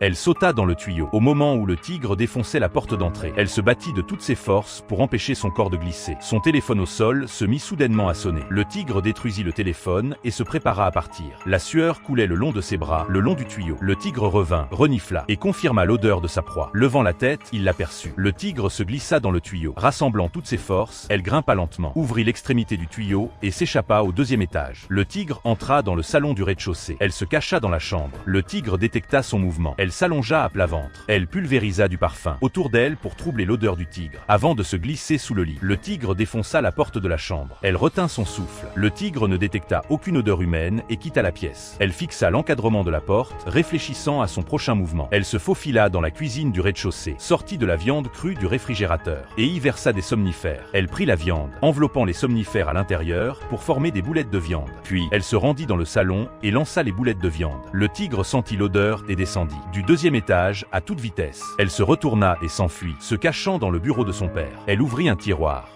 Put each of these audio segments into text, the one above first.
Elle sauta dans le tuyau, au moment où le tigre défonçait la porte d'entrée. Elle se battit de toutes ses forces pour empêcher son corps de glisser. Son téléphone au sol se mit soudainement à sonner. Le tigre détruisit le téléphone et se prépara à partir. La sueur coulait le long de ses bras, le long du tuyau. Le tigre revint, renifla et confirma l'odeur de sa proie. Levant la tête, il l'aperçut. Le tigre se glissa dans le tuyau. Rassemblant toutes ses forces, elle grimpa lentement, ouvrit l'extrémité du tuyau et s'échappa au deuxième étage. Le tigre entra dans le salon du rez-de-chaussée. Elle se cacha dans la chambre. Le tigre détecta son mouvement. Elle s'allongea à plat ventre. Elle pulvérisa du parfum autour d'elle pour troubler l'odeur du tigre. Avant de se glisser sous le lit, le tigre défonça la porte de la chambre. Elle retint son souffle. Le tigre ne détecta aucune odeur humaine et quitta la pièce. Elle fixa l'encadrement de la porte, réfléchissant à son prochain mouvement. Elle se faufila dans la cuisine du rez-de-chaussée, sortit de la viande crue du réfrigérateur et y versa des somnifères. Elle prit la viande, enveloppant les somnifères à l'intérieur pour former des boulettes de viande. Puis, elle se rendit dans le salon et lança les boulettes de viande. Le tigre sentit l'odeur et descendit du deuxième étage à toute vitesse. Elle se retourna et s'enfuit, se cachant dans le bureau de son père. Elle ouvrit un tiroir,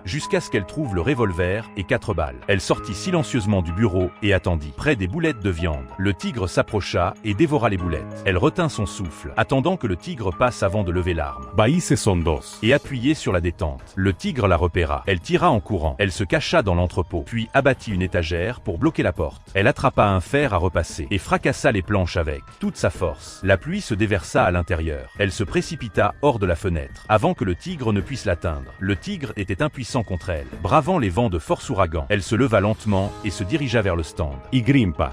jusqu'à ce qu'elle trouve le revolver et 4 balles. Elle sortit silencieusement du bureau et attendit, près des boulettes de viande. Le tigre s'approcha et dévora les boulettes. Elle retint son souffle, attendant que le tigre passe avant de lever l'arme. Et appuyée sur la détente. Le tigre la repéra. Elle tira en courant. Elle se cacha dans l'entrepôt, puis abattit une étagère pour bloquer la porte. Elle attrapa un fer à repasser et fracassa les planches avec toute sa force. La pluie se déversa à l'intérieur. Elle se précipita hors de la fenêtre, avant que le tigre ne puisse l'atteindre. Le tigre était impuissant contre elle. Bravant les vents de force ouragan, elle se leva lentement et se dirigea vers le stand.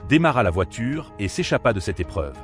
Démarra la voiture et s'échappa de cette épreuve.